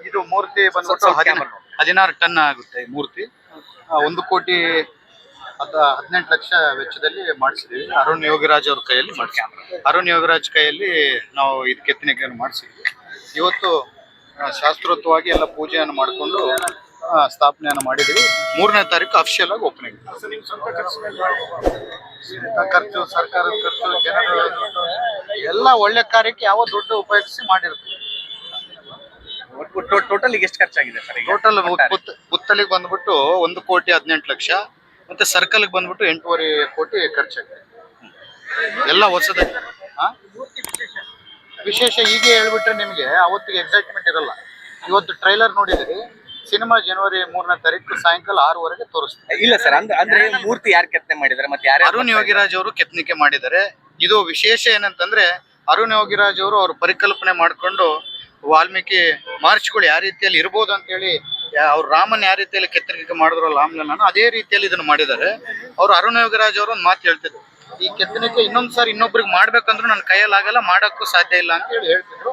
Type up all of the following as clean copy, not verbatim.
ಇದು ಮೂರ್ತಿ ಬಂದ್ಬಿಟ್ಟು 16 ಟನ್ ಆಗುತ್ತೆ ಮೂರ್ತಿ. 1,18,00,000 ವೆಚ್ಚದಲ್ಲಿ ಮಾಡಿಸಿದೀವಿ. ಅರುಣ್ ಯೋಗಿರಾಜ್ ಅವ್ರ ಕೈಯಲ್ಲಿ ಮಾಡಿಸಿದ್ವಿ. ಅರುಣ್ ಯೋಗಿರಾಜ್ ಕೈಯಲ್ಲಿ ನಾವು ಇದು ಕೆತ್ತನೆಗಳನ್ನು ಮಾಡಿಸಿದ್ವಿ. ಇವತ್ತು ಶಾಸ್ತ್ರೋಕ್ತವಾಗಿ ಎಲ್ಲ ಪೂಜೆಯನ್ನು ಮಾಡಿಕೊಂಡು ಸ್ಥಾಪನೆಯನ್ನು ಮಾಡಿದ್ವಿ. 3ನೇ ತಾರೀಕು ಅಫಿಷಿಯಲ್ ಆಗಿ ಓಪನಿಂಗ್. ಖರ್ಚು, ಸರ್ಕಾರದ ಖರ್ಚು, ಜನರ ಎಲ್ಲ ಒಳ್ಳೆ ಕಾರ್ಯಕ್ಕೆ ಯಾವ ದುಡ್ಡು ಉಪಯೋಗಿಸಿ ಮಾಡಿರ್ತೀವಿ. ಟೋಟಲ್ ಎಷ್ಟು ಖರ್ಚಾಗಿದೆ ಸರ್? ಟೋಟಲ್ ಪುತ್ತಲಿಗೆ ಬಂದ್ಬಿಟ್ಟು 1,18,00,000 ಮತ್ತೆ ಸರ್ಕಲ್ಗೆ ಬಂದ್ಬಿಟ್ಟು 8.5 ಕೋಟಿ ಖರ್ಚಾಗಿದೆ. ಎಲ್ಲ ಹೊಸದ ವಿಶೇಷ ಹೀಗೆ ಹೇಳ್ಬಿಟ್ರೆ ನಿಮಗೆ ಅವತ್ತಿಗೆ ಎಕ್ಸೈಟ್ಮೆಂಟ್ ಇರಲ್ಲ. ಇವತ್ತು ಟ್ರೈಲರ್ ನೋಡಿದಿರಿ. ಸಿನಿಮಾ ಜನವರಿ 3ನೇ ತಾರೀಕು ಸಾಯಂಕಾಲ 6:00ವರೆಗೆ ತೋರಿಸ್ತಾರೆ. ಇಲ್ಲ ಸರ್, ಅಂದ್ರೆ ಮೂರ್ತಿ ಯಾರು ಕೆತ್ತನೆ ಮಾಡಿದ್ದಾರೆ ಮತ್ತೆ ಯಾರು? ಅರುಣ್ ಯೋಗಿರಾಜ್ ಅವರು ಕೆತ್ತನಿಕೆ ಮಾಡಿದ್ದಾರೆ. ಇದು ವಿಶೇಷ ಏನಂತಂದ್ರೆ ಅರುಣ್ ಯೋಗಿರಾಜ್ ಅವರು ಅವ್ರ ಪರಿಕಲ್ಪನೆ ಮಾಡ್ಕೊಂಡು ವಾಲ್ಮೀಕಿ ಮಾರ್ಚ್ಗಳು ಯಾವ ರೀತಿಯಲ್ಲಿ ಇರ್ಬೋದು ಅಂತೇಳಿ, ಅವ್ರು ರಾಮನ್ ಯಾವ ರೀತಿಯಲ್ಲಿ ಕೆತ್ತನಿಕೆ ಮಾಡಿದ್ರಲ್ಲ ಆಮ್ಲನ ಅದೇ ರೀತಿಯಲ್ಲಿ ಇದನ್ನು ಮಾಡಿದ್ದಾರೆ. ಅವ್ರು ಅರುಣ್ ಯೋಗಿರಾಜ್ ಅವರು ಒಂದು ಮಾತು ಹೇಳ್ತಿದ್ರು, ಈ ಕೆತ್ತನಿಕೆ ಇನ್ನೊಂದ್ಸಾರಿ ಇನ್ನೊಬ್ರಿಗೆ ಮಾಡ್ಬೇಕಂದ್ರೂ ನನ್ನ ಕೈಯಲ್ಲಿ ಆಗಲ್ಲ, ಮಾಡೋಕ್ಕೂ ಸಾಧ್ಯ ಇಲ್ಲ ಅಂತ ಹೇಳಿ ಹೇಳ್ತಿದ್ರು.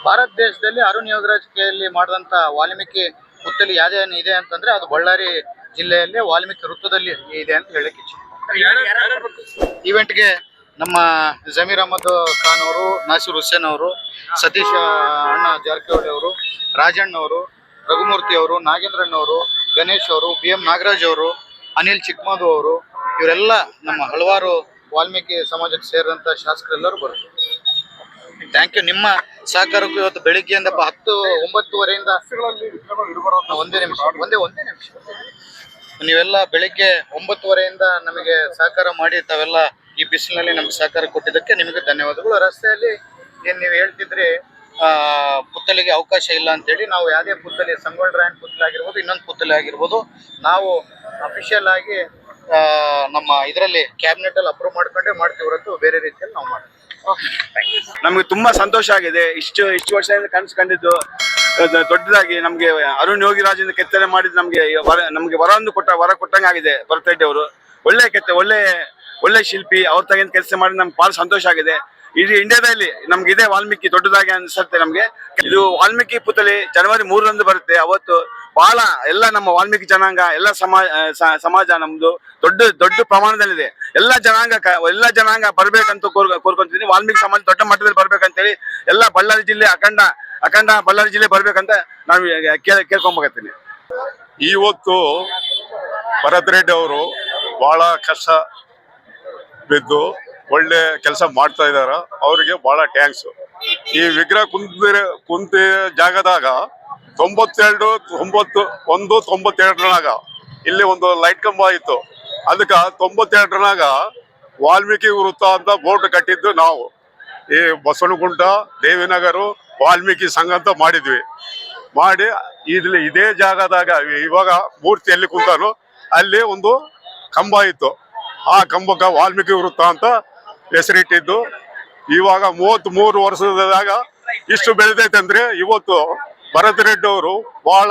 ಭಾರತ ದೇಶದಲ್ಲಿ ಅರುಣ್ ಯೋಗಿರಾಜ್ ಕೈಯಲ್ಲಿ ಮಾಡಿದಂಥ ವಾಲ್ಮೀಕಿ ಪುತ್ತಲಿ ಯಾವ್ದೇನು ಇದೆ ಅಂತಂದ್ರೆ ಅದು ಬಳ್ಳಾರಿ ಜಿಲ್ಲೆಯಲ್ಲಿ ವಾಲ್ಮೀಕಿ ವೃತ್ತದಲ್ಲಿ ಇದೆ ಅಂತ ಹೇಳಕ್ಕೆ ಇಚ್ಛೆ. ಇವೆಂಟ್ಗೆ ನಮ್ಮ ಜಮೀರ್ ಅಹಮದ್ ಖಾನ್ ಅವರು, ನಾಸಿರ್ ಹುಸೇನ್ ಅವರು, ಸತೀಶ್ ಅಣ್ಣ ಜಾರಕಿಹೊಳಿ ಅವರು, ರಾಜಣ್ಣ ಅವರು, ರಘುಮೂರ್ತಿ ಅವರು, ನಾಗೇಂದ್ರಣ್ಣ ಅವರು, ಗಣೇಶ್ ಅವರು, BM ನಾಗರಾಜ್ ಅವರು, ಅನಿಲ್ ಚಿಕ್ಕಮದು ಅವರು, ಇವರೆಲ್ಲ ನಮ್ಮ ಹಲವಾರು ವಾಲ್ಮೀಕಿ ಸಮಾಜಕ್ಕೆ ಸೇರಿದಂಥ ಶಾಸಕರೆಲ್ಲರೂ ಬರುತ್ತೆ. Thank you. ನಿಮ್ಮ ಸಹಕಾರಕ್ಕೂ ಇವತ್ತು ಬೆಳಿಗ್ಗೆಯಿಂದ 9:30 ಒಂದೇ ನಿಮಿಷ ನೀವೆಲ್ಲ ಬೆಳಿಗ್ಗೆ 9:30 ನಮಗೆ ಸಹಕಾರ ಮಾಡಿ ತಾವೆಲ್ಲ ಈ ಬಿಸಿಲಿನಲ್ಲಿ ನಮ್ಗೆ ಸಹಕಾರ ಕೊಟ್ಟಿದ್ದಕ್ಕೆ ನಿಮಗೆ ಧನ್ಯವಾದಗಳು. ರಸ್ತೆಯಲ್ಲಿ ಏನು ನೀವು ಹೇಳ್ತಿದ್ರಿ ಪುತ್ತಲಿಗೆ ಅವಕಾಶ ಇಲ್ಲ ಅಂತೇಳಿ, ನಾವು ಯಾವುದೇ ಪುತ್ತಲಿ, ಸಂಗೊಳ್ಳ ರಾಯಣ್ಣ ಪುತ್ತಲಿ ಆಗಿರ್ಬೋದು, ಇನ್ನೊಂದು ಪುತ್ತಲಿ ಆಗಿರ್ಬೋದು, ನಾವು ಅಫಿಷಿಯಲ್ ಆಗಿ ನಮ್ಮ ಇದರಲ್ಲಿ ಕ್ಯಾಬಿನೆಟ್ ಅಲ್ಲಿ ಅಪ್ರೂವ್ ಮಾಡ್ಕೊಂಡೇ ಮಾಡ್ತೀವಿ ಹೊರತು ಬೇರೆ ರೀತಿಯಲ್ಲಿ ನಾವು ಮಾಡ್ತೀವಿ. ನಮ್ಗೆ ತುಂಬಾ ಸಂತೋಷ ಆಗಿದೆ. ಇಷ್ಟು ವರ್ಷದಿಂದ ಕನಸು ಕಂಡಿದ್ದು ದೊಡ್ಡದಾಗಿ ನಮ್ಗೆ ಅರುಣ್ ಯೋಗಿರಾಜಿಂದ ಕೆತ್ತನೆ ಮಾಡಿದ್ದು ನಮ್ಗೆ ವರ ಕೊಟ್ಟಂಗೆ ಆಗಿದೆ. ಭರತರೆಡ್ಡಿ ಅವರು ಒಳ್ಳೆ ಶಿಲ್ಪಿ. ಅವ್ರ ತಗಿಂದ ಕೆಲಸ ಮಾಡಿ ನಮ್ಗೆ ಬಹಳ ಸಂತೋಷ ಆಗಿದೆ. ಇಡೀ ಇಂಡಿಯಾದಲ್ಲಿ ನಮ್ಗೆ ಇದೆ ವಾಲ್ಮೀಕಿ ದೊಡ್ಡದಾಗಿ ಅನ್ಸುತ್ತೆ ನಮ್ಗೆ. ಇದು ವಾಲ್ಮೀಕಿ ಪುತ್ತಲಿ ಜನವರಿ 3ರಂದು ಬರುತ್ತೆ. ಅವತ್ತು ಬಹಳ ಎಲ್ಲ ನಮ್ಮ ವಾಲ್ಮೀಕಿ ಜನಾಂಗ, ಎಲ್ಲ ಸಮಾಜ ನಮ್ದು ದೊಡ್ಡ ಪ್ರಮಾಣದಲ್ಲಿದೆ. ಎಲ್ಲ ಜನಾಂಗ ಬರ್ಬೇಕಂತ ಕೋರ್ಕೊಂತೀನಿ. ವಾಲ್ಮೀಕಿ ಸಮಾಜ ದೊಡ್ಡ ಮಟ್ಟದಲ್ಲಿ ಬರ್ಬೇಕಂತೇಳಿ ಎಲ್ಲ ಬಳ್ಳಾರಿ ಜಿಲ್ಲೆ ಅಖಂಡ ಬಳ್ಳಾರಿ ಜಿಲ್ಲೆ ಬರ್ಬೇಕಂತ ನಾನು ಕೇಳ್ಕೊಂಬಕತ್ತೀನಿ. ಇವತ್ತು ಭರತರೆಡ್ಡಿ ಅವರು ಬಹಳ ಕಷ್ಟ ಬಿದ್ದು ಒಳ್ಳೆ ಕೆಲಸ ಮಾಡ್ತಾ ಇದಾರ. ಅವರಿಗೆ ಬಹಳ ಥ್ಯಾಂಕ್ಸ್. ಈ ವಿಗ್ರಹ ಕುಂತ ಜಾಗದಾಗ 92 ಇಲ್ಲಿ ಒಂದು ಲೈಟ್ ಕಂಬ ಇತ್ತು. ಅದಕ್ಕೆ 92 ವಾಲ್ಮೀಕಿ ವೃತ್ತ ಅಂತ ಬೋರ್ಡ್ ಕಟ್ಟಿದ್ದು ನಾವು. ಈ ಬಸವನಗುಂಟ, ದೇವಿನಗರ ವಾಲ್ಮೀಕಿ ಸಂಘ ಅಂತ ಮಾಡಿದ್ವಿ. ಮಾಡಿ ಇದೇ ಜಾಗದಾಗ ಇವಾಗ ಮೂರ್ತಿಯಲ್ಲಿ ಕುಂತಾನು ಅಲ್ಲಿ ಒಂದು ಕಂಬ ಇತ್ತು. ಆ ಕಂಬಕ್ಕೆ ವಾಲ್ಮೀಕಿ ವೃತ್ತ ಅಂತ ಹೆಸರಿಟ್ಟಿದ್ದು. ಇವಾಗ 33 ವರ್ಷದಾಗ ಇಷ್ಟು ಬೆಳೆದೈತೆ ಅಂದ್ರೆ ಇವತ್ತು ಭರತರೆಡ್ಡಿ ಅವರು ಬಹಳ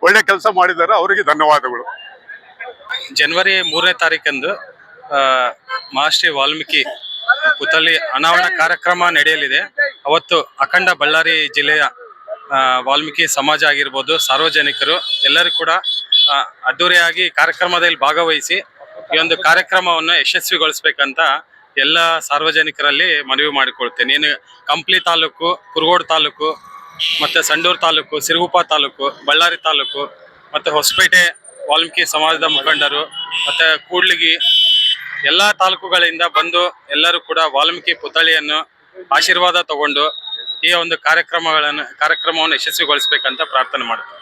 ಒಳ್ಳೆ ಕೆಲಸ ಮಾಡಿದ್ದಾರೆ. ಅವರಿಗೆ ಧನ್ಯವಾದಗಳು. ಜನವರಿ 3ನೇ ತಾರೀಕಂದು ಮಹರ್ಷಿ ವಾಲ್ಮೀಕಿ ಪುತ್ತಲಿ ಅನಾವರಣ ಕಾರ್ಯಕ್ರಮ ನಡೆಯಲಿದೆ. ಅವತ್ತು ಅಖಂಡ ಬಳ್ಳಾರಿ ಜಿಲ್ಲೆಯ ವಾಲ್ಮೀಕಿ ಸಮಾಜ ಆಗಿರ್ಬೋದು, ಸಾರ್ವಜನಿಕರು ಎಲ್ಲರೂ ಕೂಡ ಅದ್ದೂರಿಯಾಗಿ ಕಾರ್ಯಕ್ರಮದಲ್ಲಿ ಭಾಗವಹಿಸಿ ಈ ಒಂದು ಕಾರ್ಯಕ್ರಮವನ್ನು ಯಶಸ್ವಿಗೊಳಿಸ್ಬೇಕಂತ ಎಲ್ಲ ಸಾರ್ವಜನಿಕರಲ್ಲಿ ಮನವಿ ಮಾಡಿಕೊಳ್ತೇನೆ. ಏನು ಕಂಪ್ಲಿ ತಾಲೂಕು, ಕುರುಗೋಡು ತಾಲೂಕು, ಮತ್ತು ಸಂಡೂರು ತಾಲೂಕು, ಸಿರುಗುಪ್ಪ ತಾಲೂಕು, ಬಳ್ಳಾರಿ ತಾಲೂಕು ಮತ್ತು ಹೊಸಪೇಟೆ ವಾಲ್ಮೀಕಿ ಸಮಾಜದ ಮುಖಂಡರು ಮತ್ತು ಕೂಡ್ಲಿಗಿ ಎಲ್ಲ ತಾಲೂಕುಗಳಿಂದ ಬಂದು ಎಲ್ಲರೂ ಕೂಡ ವಾಲ್ಮೀಕಿ ಪುತ್ಥಳಿಯನ್ನು ಆಶೀರ್ವಾದ ತಗೊಂಡು ಈ ಒಂದು ಕಾರ್ಯಕ್ರಮವನ್ನು ಯಶಸ್ವಿಗೊಳಿಸಬೇಕಂತ ಪ್ರಾರ್ಥನೆ ಮಾಡ್ತೀನಿ.